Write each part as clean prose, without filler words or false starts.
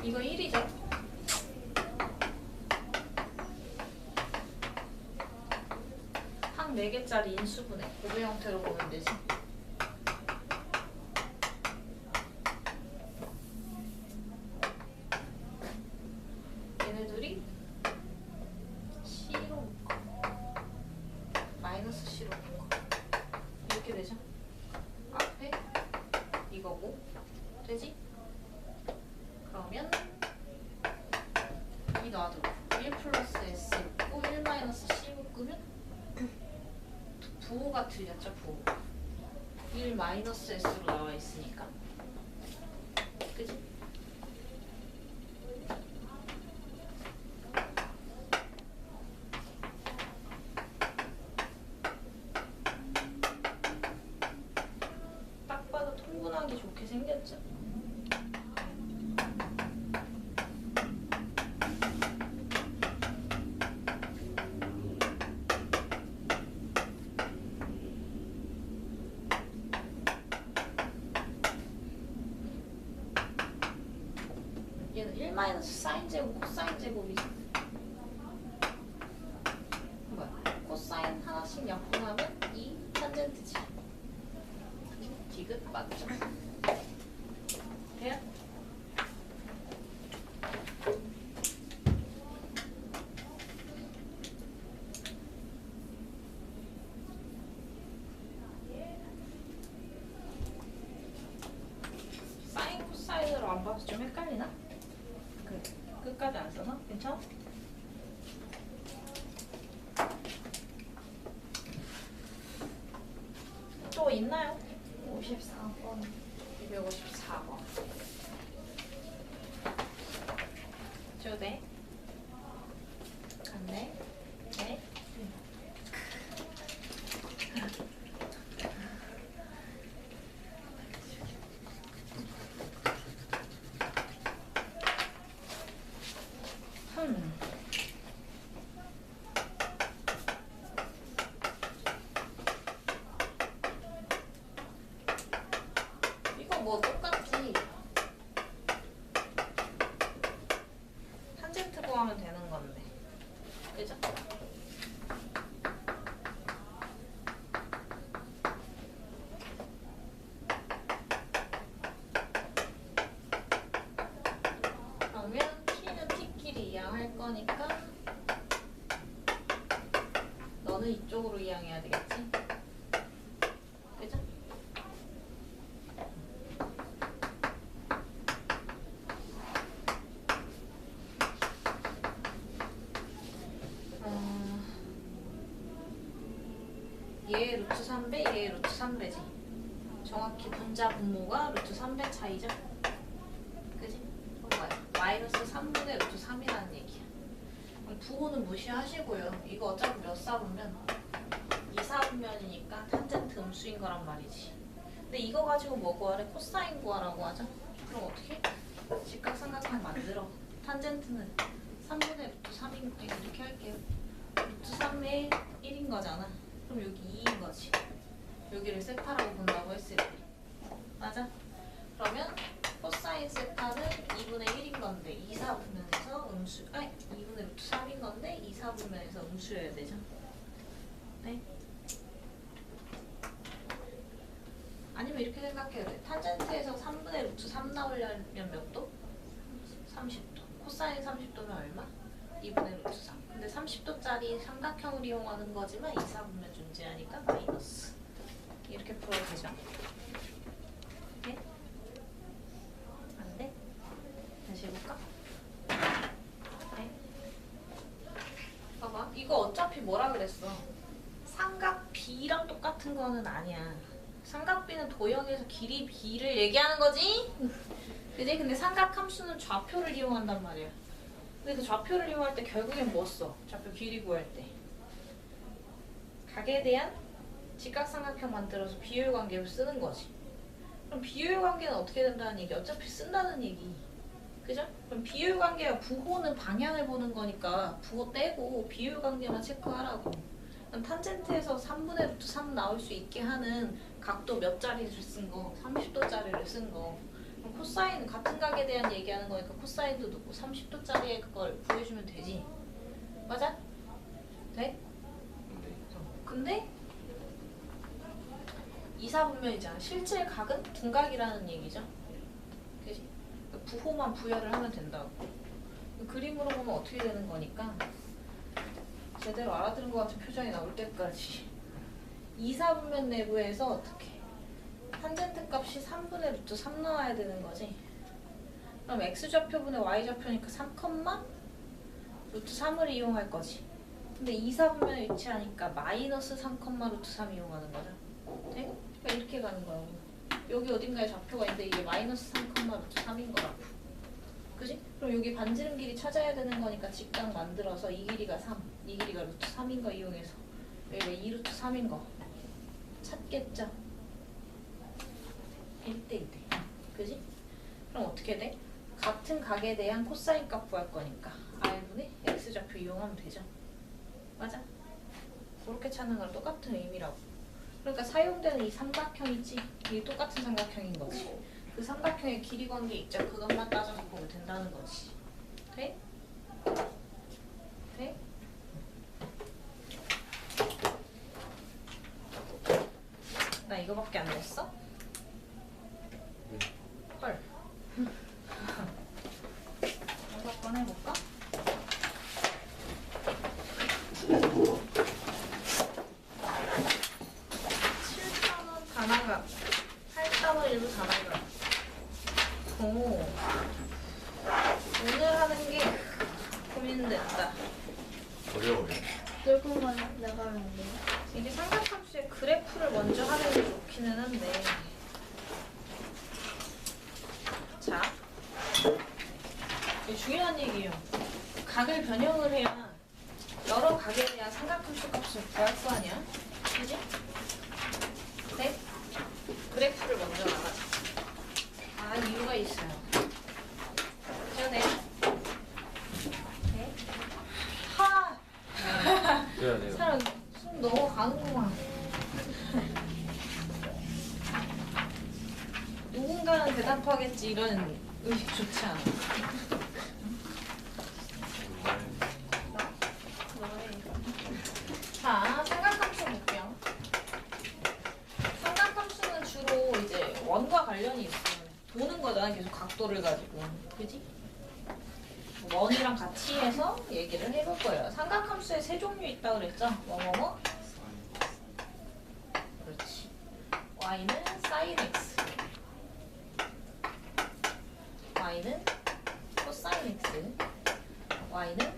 이거 1이죠? 항 4개짜리 인수분해 고배 형태로 보면 되지. 얘네들이 C로 묶어 마이너스 C로 묶어 이렇게 되죠? 앞에 이거고 되지? 그러면 이 놔도 1 플러스 S 있고 1 마이너스 C 묶으면 부호가 틀렸죠, 부호. 1 마이너스 S로 나와 있으니까. 그지? 딱 봐도 통분하기 좋게 생겼죠? 얘는 1 마이너스 사인 제곱, 코사인 제곱이지. 뭐야? 코사인 하나씩 약분하면 2 탄젠트지. 디귿 맞죠? 돼요? 사인 코사인으로 안 봐서 좀 헷갈리나? 그래, 끝까지 안 써서? 괜찮아? 또 있나요? 54번. 254번. 줘도 돼? 갔네? 네? 이거 뭐 똑같지? 탄젠트 구하면 되는 건데. 그죠? 그러면 t는 t끼리 이항할 거니까 너는 이쪽으로 이항해야 되겠지? 그죠? 얘 루트 3배, 얘 루트 3배지. 정확히 분자 분모가 루트 3배 차이죠? 그지? 그럼 마이너스 3분의 루트 3이라는 얘기야. 그럼 부호는 무시하시고요. 이거 어차피 몇 사분면? 2사분면이니까 탄젠트 음수인 거란 말이지. 근데 이거 가지고 뭐 구하래? 코사인 구하라고 하죠? 그럼 어떻게? 직각삼각형 만들어. 탄젠트는 3분의 루트 3인 거 이렇게 할게요. 루트 3의 1인 거잖아. 그럼 여기 2인 거지. 여기를 세타라고 본다고 했을 때. 맞아? 그러면 코사인 세타는 2분의 1인 건데 2사분면에서 음수, 2분의 루트 3인 건데 2사분면에서 음수여야 되죠? 네? 아니면 이렇게 생각해야 돼. 탄젠트에서 3분의 루트 3 나오려면 몇 도? 30도. 코사인 30도면 얼마? 2분의 루트 3. 근데 30도짜리 삼각형을 이용하는 거지만 2사분면 존재하니까 마이너스. 이렇게 풀어도 되죠? 네? 안 돼? 다시 해볼까? 네? 봐봐. 이거 어차피 뭐라 그랬어? 삼각 B랑 똑같은 거는 아니야. 삼각 B는 도형에서 길이 B를 얘기하는 거지? 그지? 근데 삼각 함수는 좌표를 이용한단 말이야. 근데 그 좌표를 이용할 때 결국엔 뭐 써? 좌표 길이 구할 때. 각에 대한 직각삼각형 만들어서 비율 관계를 쓰는 거지. 그럼 비율 관계는 어떻게 된다는 얘기? 어차피 쓴다는 얘기. 그죠? 그럼 비율 관계가 부호는 방향을 보는 거니까 부호 떼고 비율 관계만 체크하라고. 그럼 탄젠트에서 3분의 루트 3 나올 수 있게 하는 각도 몇 자리를 쓴 거? 30도짜리를 쓴 거. 그럼 코사인 같은 각에 대한 얘기하는 거니까 코사인도 넣고 30도짜리에 그걸 구해주면 되지. 맞아? 돼? 근데 2, 4분면이잖아. 실제 각은 둔각이라는 얘기죠. 그지? 부호만 부여를 하면 된다고. 그림으로 보면 어떻게 되는 거니까 제대로 알아들은 것 같은 표정이 나올 때까지 2, 4분면 내부에서 어떻게 탄젠트 값이 3분의 루트 3 나와야 되는 거지. 그럼 x좌표분의 y좌표니까 3, 루트 3을 이용할 거지. 근데 2, 4분면에 위치하니까 마이너스 3, 루트 3 이용하는 거죠. 네? 그러니까 이렇게 가는 거야. 여기 어딘가에 좌표가 있는데 이게 마이너스 3, 루트 3인 거라고. 그지? 그럼 여기 반지름 길이 찾아야 되는 거니까 직각 만들어서 이 길이가 3, 이 길이가 루트 3인 거 이용해서 여기가 2 루트 3인 거 찾겠죠? 1대1대. 그지? 그럼 어떻게 돼? 같은 각에 대한 코사인 값 구할 거니까 r분의 x좌표 이용하면 되죠. 맞아? 그렇게 찾는 거랑 똑같은 의미라고. 그러니까 사용되는 이 삼각형 있지? 이게 똑같은 삼각형인 거지. 그 삼각형의 길이 관계 있죠? 그것만 따져서 보면 된다는 거지. 돼? 돼? 나 이거밖에 안 냈어? 헐. 이거 한번 해볼까? 7단원 단화각, 8단원 일부 단화각. 오. 오늘 하는 게 고민된다. 어려워요. 들고만 나가면 돼요? 이게 삼각함수의 그래프를 먼저 하는 게 좋기는 한데. 자, 이게 중요한 얘기예요. 각을 변형을 해야 여러 각에 대한 삼각함수 값을 구할 거 아니야? 그지? 네? 그래프를 먼저 나가자. 아, 이유가 있어요. 해야 돼. 네? 하! 그래야 돼요. 사람 숨 넘어가는구만. 누군가는 대답하겠지 이런 의식 좋지 않아. 자, 삼각함수 볼게요. 삼각함수는 주로 이제 원과 관련이 있어요. 도는 거잖아, 계속 각도를 가지고. 그지? 원이랑 같이 해서 얘기를 해볼 거예요. 삼각함수에 세 종류 있다고 그랬죠? 뭐뭐뭐? 그렇지. y는 sin x, y는 cosine x, y는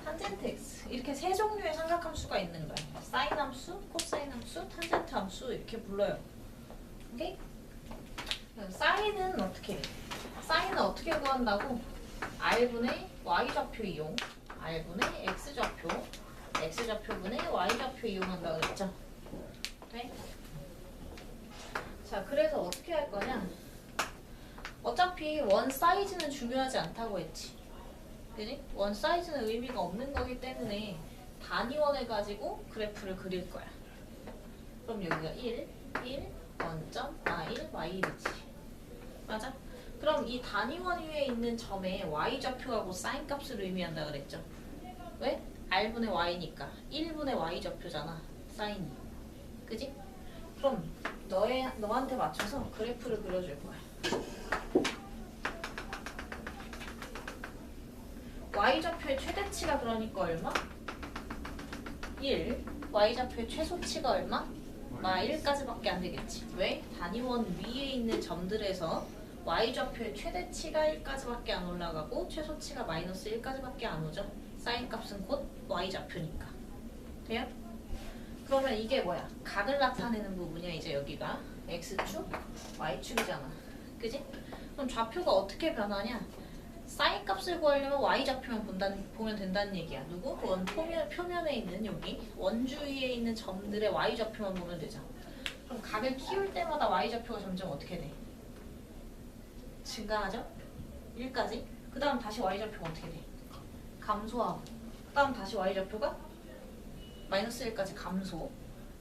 탄젠트 x. 이렇게 세 종류의 삼각함수가 있는 거예요. 사인 함수, 코사인 함수, 탄젠트 함수 이렇게 불러요. 오케이? 사인은 어떻게 해? 사인은 어떻게 구한다고? r분의 y좌표 이용, r분의 x좌표, x좌표분의 y좌표 이용한다고 그랬죠? 네? 자, 그래서 어떻게 할 거냐? 어차피 원 사이즈는 중요하지 않다고 했지. 그지? 원 사이즈는 의미가 없는 거기 때문에 단위원을 가지고 그래프를 그릴 거야. 그럼 여기가 1, 1, 원점, y1, y1이지. 맞아? 그럼 이 단위원 위에 있는 점에 y좌표하고 사인 값을 의미한다 그랬죠? 왜? r분의 y니까 1분의 y좌표잖아, 사인이. 그지? 그럼 너한테 맞춰서 그래프를 그려줄 거야. y좌표의 최대치가 그러니까 얼마? 1. y좌표의 최소치가 얼마? 1까지밖에 안 되겠지. 왜? 단위원 위에 있는 점들에서 y좌표의 최대치가 1까지밖에 안 올라가고 최소치가 마이너스 1까지밖에 안 오죠. 사인 값은 곧 y좌표니까. 돼요? 그러면 이게 뭐야? 각을 나타내는 부분이야. 이제 여기가 x축, y축이잖아. 그지? 그럼 좌표가 어떻게 변하냐? 사인 값을 구하려면 y좌표만 보면 된다는 얘기야. 누구? 원 표면에 있는 여기 원주 위에 있는 점들의 y좌표만 보면 되죠. 그럼 각을 키울 때마다 y좌표가 점점 어떻게 돼? 증가하죠? 1까지. 그 다음 다시 y좌표가 어떻게 돼? 감소하고. 그 다음 다시 y좌표가 마이너스 1까지 감소.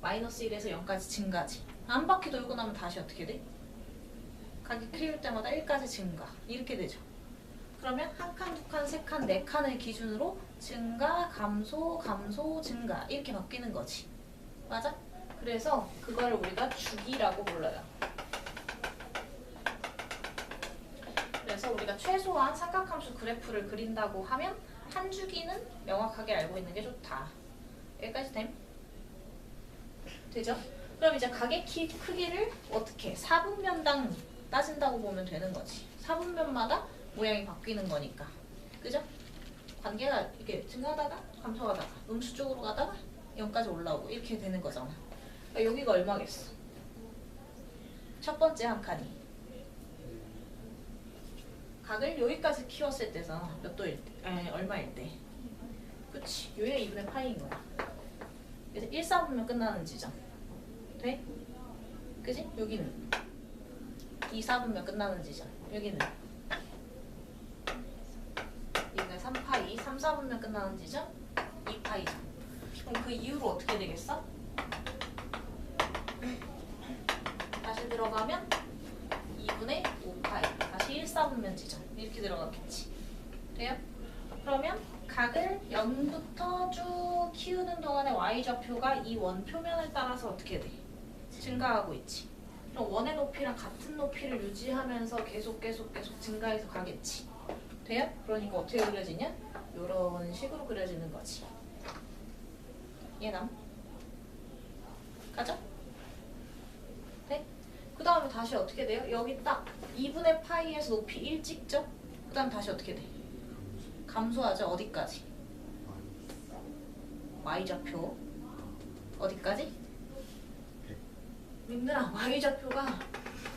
마이너스 1에서 0까지 증가지. 한 바퀴 돌고 나면 다시 어떻게 돼? 각이 키울 때마다 1까지 증가 이렇게 되죠. 그러면 한 칸, 두 칸, 세 칸, 네 칸을 기준으로 증가, 감소, 감소, 증가 이렇게 바뀌는 거지. 맞아? 그래서 그거를 우리가 주기라고 불러요. 그래서 우리가 최소한 삼각함수 그래프를 그린다고 하면 한 주기는 명확하게 알고 있는 게 좋다. 여기까지 됨? 되죠? 그럼 이제 각의 크기를 어떻게 4분면당 따진다고 보면 되는 거지. 4분면마다 모양이 바뀌는 거니까. 그죠? 관계가 이렇게 증가하다가 감소하다가 음수 쪽으로 가다가 0까지 올라오고 이렇게 되는 거잖아. 그러니까 여기가 얼마겠어? 첫 번째 한 칸이 각을 여기까지 키웠을 때잖아. 몇 도일 때? 아니, 얼마일 때? 그치? 요게 2분의 파이인 거야. 그래서 1, 4분면 끝나는 지점. 돼? 그지? 여기는 2, 4분면 끝나는 지점. 여기는 2분의 3파이, 3, 4분면 끝나는 지점 2파이죠. 그럼 그 이후로 어떻게 되겠어? 다시 들어가면 2분의 5파이, 다시 1, 4분면 지점 이렇게 들어가겠지. 돼요? 그러면 각을 0부터 쭉 키우는 동안의 y좌표가 이 원 표면을 따라서 어떻게 돼? 증가하고 있지. 그럼 원의 높이랑 같은 높이를 유지하면서 계속 증가해서 가겠지. 돼요? 그러니까 어떻게 그려지냐? 이런 식으로 그려지는 거지. 이해남? 가죠? 돼? 그 다음에 다시 어떻게 돼요? 여기 딱 2분의 파이에서 높이 1 찍죠? 그 다음 다시 어떻게 돼? 감소하죠? 어디까지? y좌표 어디까지? 민들아 y좌표가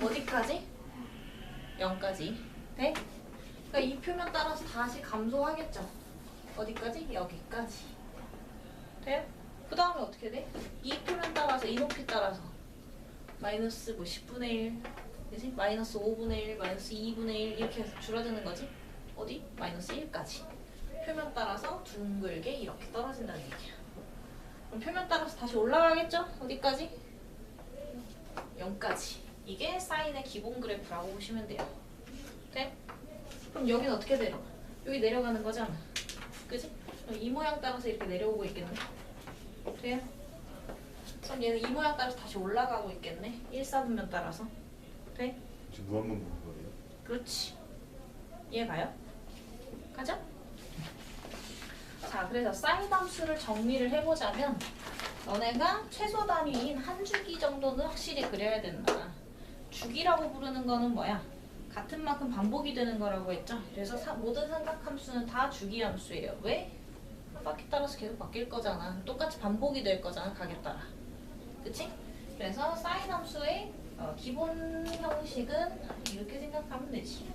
어디까지? 0까지 돼? 그러니까 이 표면 따라서 다시 감소하겠죠? 어디까지? 여기까지 돼요? 그 다음에 어떻게 돼? 이 표면 따라서 이 높이 따라서 마이너스 뭐 10분의 1 그치? 마이너스 5분의 1 마이너스 2분의 1 이렇게 해서 줄어드는 거지? 어디? 마이너스 1까지 표면 따라서 둥글게 이렇게 떨어진다는 얘기야. 그럼 표면 따라서 다시 올라가겠죠? 어디까지? 0까지. 이게 사인의 기본 그래프라고 보시면 돼요. 돼? 그럼 여기는 어떻게 내려가? 여기 내려가는 거잖아. 그지? 그럼 이 모양 따라서 이렇게 내려오고 있겠네. 돼요? 그럼 얘는 이 모양 따라서 다시 올라가고 있겠네. 1, 4분면 따라서. 돼? 지금 무한번 보는 거예요? 그렇지. 이해 가요? 가자. 자, 그래서 사인 함수를 정리를 해보자면 너네가 최소 단위인 한 주기 정도는 확실히 그려야 된다. 주기라고 부르는 거는 뭐야? 같은 만큼 반복이 되는 거라고 했죠? 그래서 모든 삼각함수는 다 주기 함수예요. 왜? 한 바퀴 따라서 계속 바뀔 거잖아. 똑같이 반복이 될 거잖아, 각에 따라. 그치? 그래서 사인 함수의 기본 형식은 이렇게 생각하면 되지.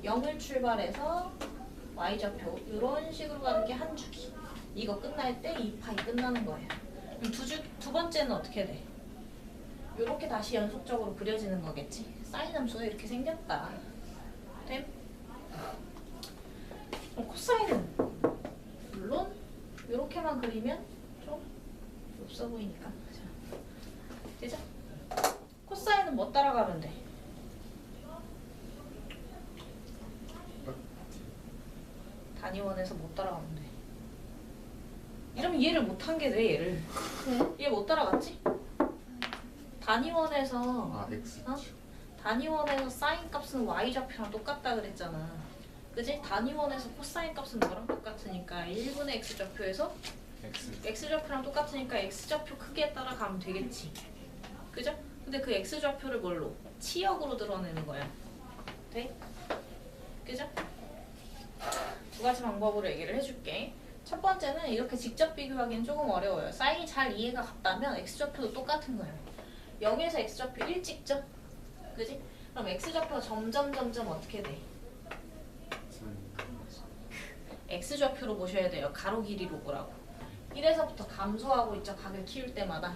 0을 출발해서 y좌표 이런 식으로 가는 게 한 주기. 이거 끝날 때 2파이 끝나는 거예요. 그럼 두 번째는 어떻게 돼? 이렇게 다시 연속적으로 그려지는 거겠지. 사인 함수가 이렇게 생겼다. 됨? 그럼 코사인은 물론 이렇게만 그리면 좀 없어 보이니까. 자, 되죠? 코사인은 뭐 따라가면 돼? 단위원에서 못 따라가면 돼. 이러면 이해를 못한 게 돼, 얘를. 얘 못 따라갔지? 단위원에서 아 X 어? 단위원에서 사인 값은 y좌표랑 똑같다 그랬잖아. 그지? 단위원에서 코사인 값은 뭐랑 똑같으니까 1분의 x좌표에서 X x좌표랑 똑같으니까 x좌표 크기에 따라 가면 되겠지. 그죠? 근데 그 x좌표를 뭘로? 치역으로 드러내는 거야. 돼? 그죠? 두 가지 방법으로 얘기를 해줄게. 첫 번째는 이렇게 직접 비교하기는 조금 어려워요. 사인이 잘 이해가 갔다면 x좌표도 똑같은 거예요. 0에서 x좌표 1 찍죠? 그지? 그럼 x좌표가 점점 어떻게 돼? x좌표로 보셔야 돼요. 가로 길이로 보라고. 1에서부터 감소하고 있죠. 각을 키울 때마다.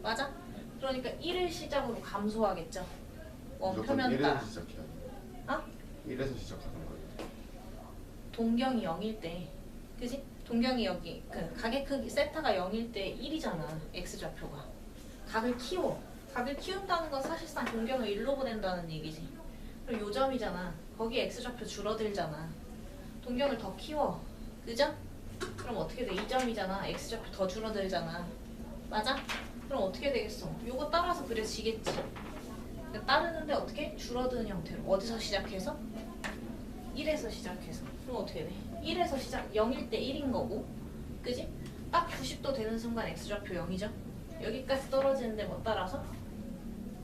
맞아? 그러니까 1을 시작으로 감소하겠죠. 원표면 1에서 따라. 시작해야 돼. 어? 1에서 시작하는 거예요. 동경이 0일 때, 그지? 동경이 여기 그 각의 크기 세타가 0일 때 1이잖아. x좌표가. 각을 키워. 각을 키운다는 건 사실상 동경을 1로 보낸다는 얘기지. 그럼 요 점이잖아. 거기 x좌표 줄어들잖아. 동경을 더 키워. 그죠? 그럼 어떻게 돼? 이 점이잖아. x좌표 더 줄어들잖아. 맞아? 그럼 어떻게 되겠어? 요거 따라서 그려지겠지. 그러니까 따르는데 어떻게? 줄어드는 형태로. 어디서 시작해서? 1에서 시작해서. 그럼 어떻게 돼? 1에서 시작, 0일 때 1인 거고. 그지? 딱 90도 되는 순간 x좌표 0이죠? 여기까지 떨어지는데 뭐 따라서?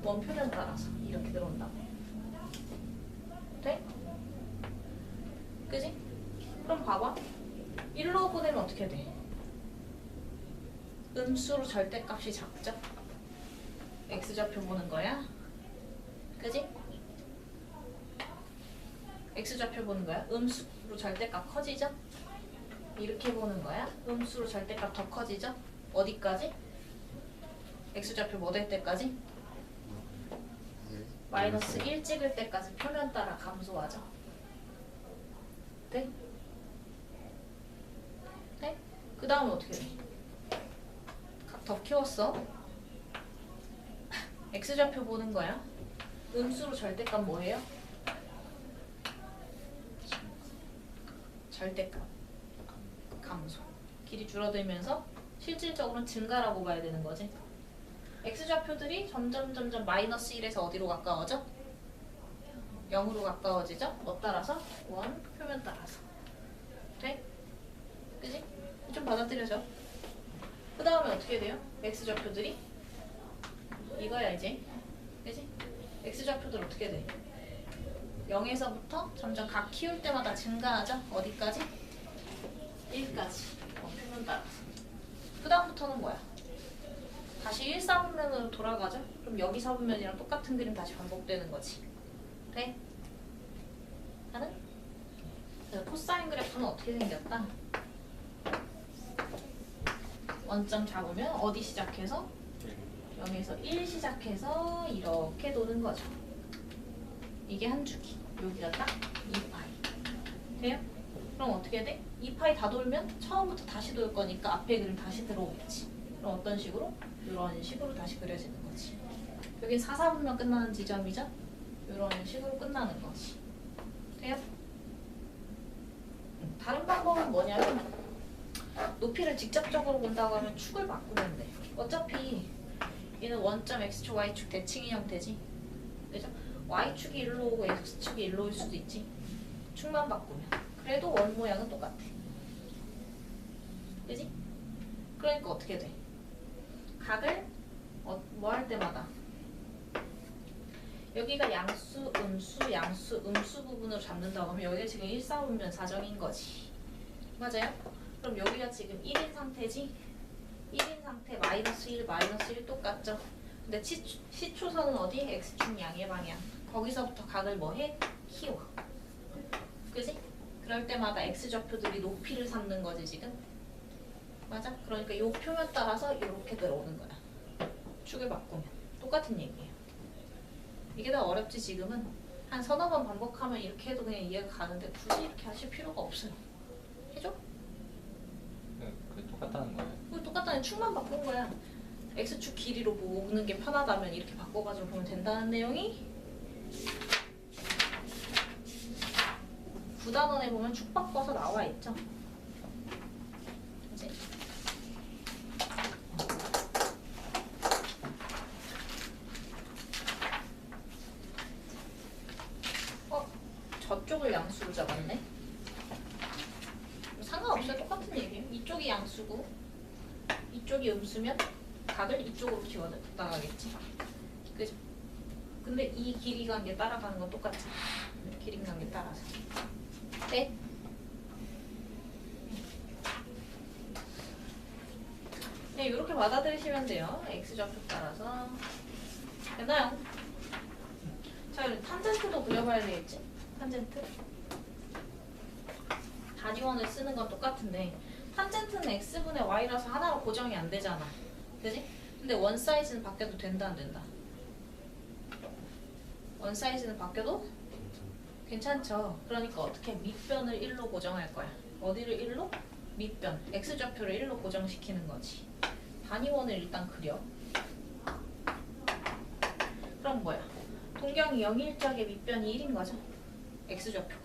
원표면 따라서 이렇게 들어온다고. 돼? 그지? 그럼 봐봐. 1로 보내면 어떻게 돼? 음수로 절대값이 작죠? x좌표 보는 거야. 그지? x좌표 보는 거야. 음수로 절대값 커지죠? 이렇게 보는 거야. 음수로 절대값 더 커지죠? 어디까지? x좌표 뭐 될 때까지? 마이너스 1 찍을 때까지 표면 따라 감소하죠. 네? 네? 그 다음에 어떻게 돼? 각 더 키웠어. x좌표 보는 거야. 음수로 절대값 뭐예요? 절대값 감소. 길이 줄어들면서 실질적으로는 증가라고 봐야 되는 거지. x좌표들이 점점 마이너스 1에서 어디로 가까워져? 0으로 가까워지죠? 뭐 따라서? 원 표면 따라서. 돼? 그지? 좀 받아들여져. 그 다음에 어떻게 돼요? x좌표들이 이거야 이제. 그지? x좌표들 어떻게 돼? 0에서부터 점점 각 키울 때마다 증가하죠? 어디까지? 1까지. 표면 따라서. 그 다음부터는 뭐야? 다시 1, 4분면으로 돌아가죠? 그럼 여기 4분면이랑 똑같은 그림 다시 반복되는 거지. 돼? 가능? 그래서 코사인 그래프는 어떻게 생겼다? 원점 잡으면 어디 시작해서? 0에서 1 시작해서 이렇게 도는 거죠. 이게 한 주기. 여기가 딱 2파이. 돼요? 그럼 어떻게 돼? 2파이 다 돌면 처음부터 다시 돌 거니까 앞에 그림 다시 들어오겠지. 그럼 어떤 식으로? 이런 식으로 다시 그려지는 거지. 여긴 4, 4분면 끝나는 지점이죠? 이런 식으로 끝나는 거지. 돼요? 다른 방법은 뭐냐면 높이를 직접적으로 본다고 하면 축을 바꾸면 돼. 어차피 얘는 원점 x축, y축 대칭인 형태지. 그죠? y축이 1로 오고 x축이 1로 올 수도 있지. 축만 바꾸면. 그래도 원 모양은 똑같아. 그지? 그러니까 어떻게 돼? 각을 뭐 할 때마다 여기가 양수, 음수, 양수, 음수 부분으로 잡는다고 하면 여기가 지금 1, 4분면 사정인 거지. 맞아요? 그럼 여기가 지금 1인 상태지? 1인 상태 마이너스 1, 마이너스 1 똑같죠? 근데 시초선은 어디? x축 양의 방향. 거기서부터 각을 뭐 해? 키워. 그지? 그럴 때마다 x좌표들이 높이를 삼는 거지 지금. 맞아? 그러니까 이 표면 따라서 이렇게 들어오는 거야. 축을 바꾸면. 똑같은 얘기예요. 이게 더 어렵지 지금은. 한 서너 번 반복하면 이렇게 해도 그냥 이해가 가는데 굳이 이렇게 하실 필요가 없어요. 해줘? 그게 똑같다는 거예요. 그거 똑같다는 축만 바꾼 거야. x축 길이로 보는 게 편하다면 이렇게 바꿔가지고 보면 된다는 내용이 9단원에 보면 축 바꿔서 나와 있죠. 이제 저쪽을 양수로 잡았네. 상관없어요. 똑같은 얘기예요. 이쪽이 양수고 이쪽이 음수면 각을 이쪽으로 키워 나가겠지. 그죠? 근데 이 길이 관계 따라가는 건 똑같아. 길이 관계 따라서. 네? 네, 이렇게 받아들이시면 돼요. x좌표 따라서. 됐나요? 자, 그럼 탄젠트도 그려봐야 되겠지? 탄젠트. 단위원을 쓰는 건 똑같은데 탄젠트는 x분의 y라서 하나로 고정이 안 되잖아. 그지? 근데 원 사이즈는 바뀌어도 된다 안 된다? 원 사이즈는 바뀌어도 괜찮죠. 그러니까 어떻게 밑변을 1로 고정할 거야. 어디를 1로? 밑변. x좌표를 1로 고정시키는 거지. 단위원을 일단 그려. 그럼 뭐야? 분경이 0일짝의 밑변이 1인 거죠. x좌표.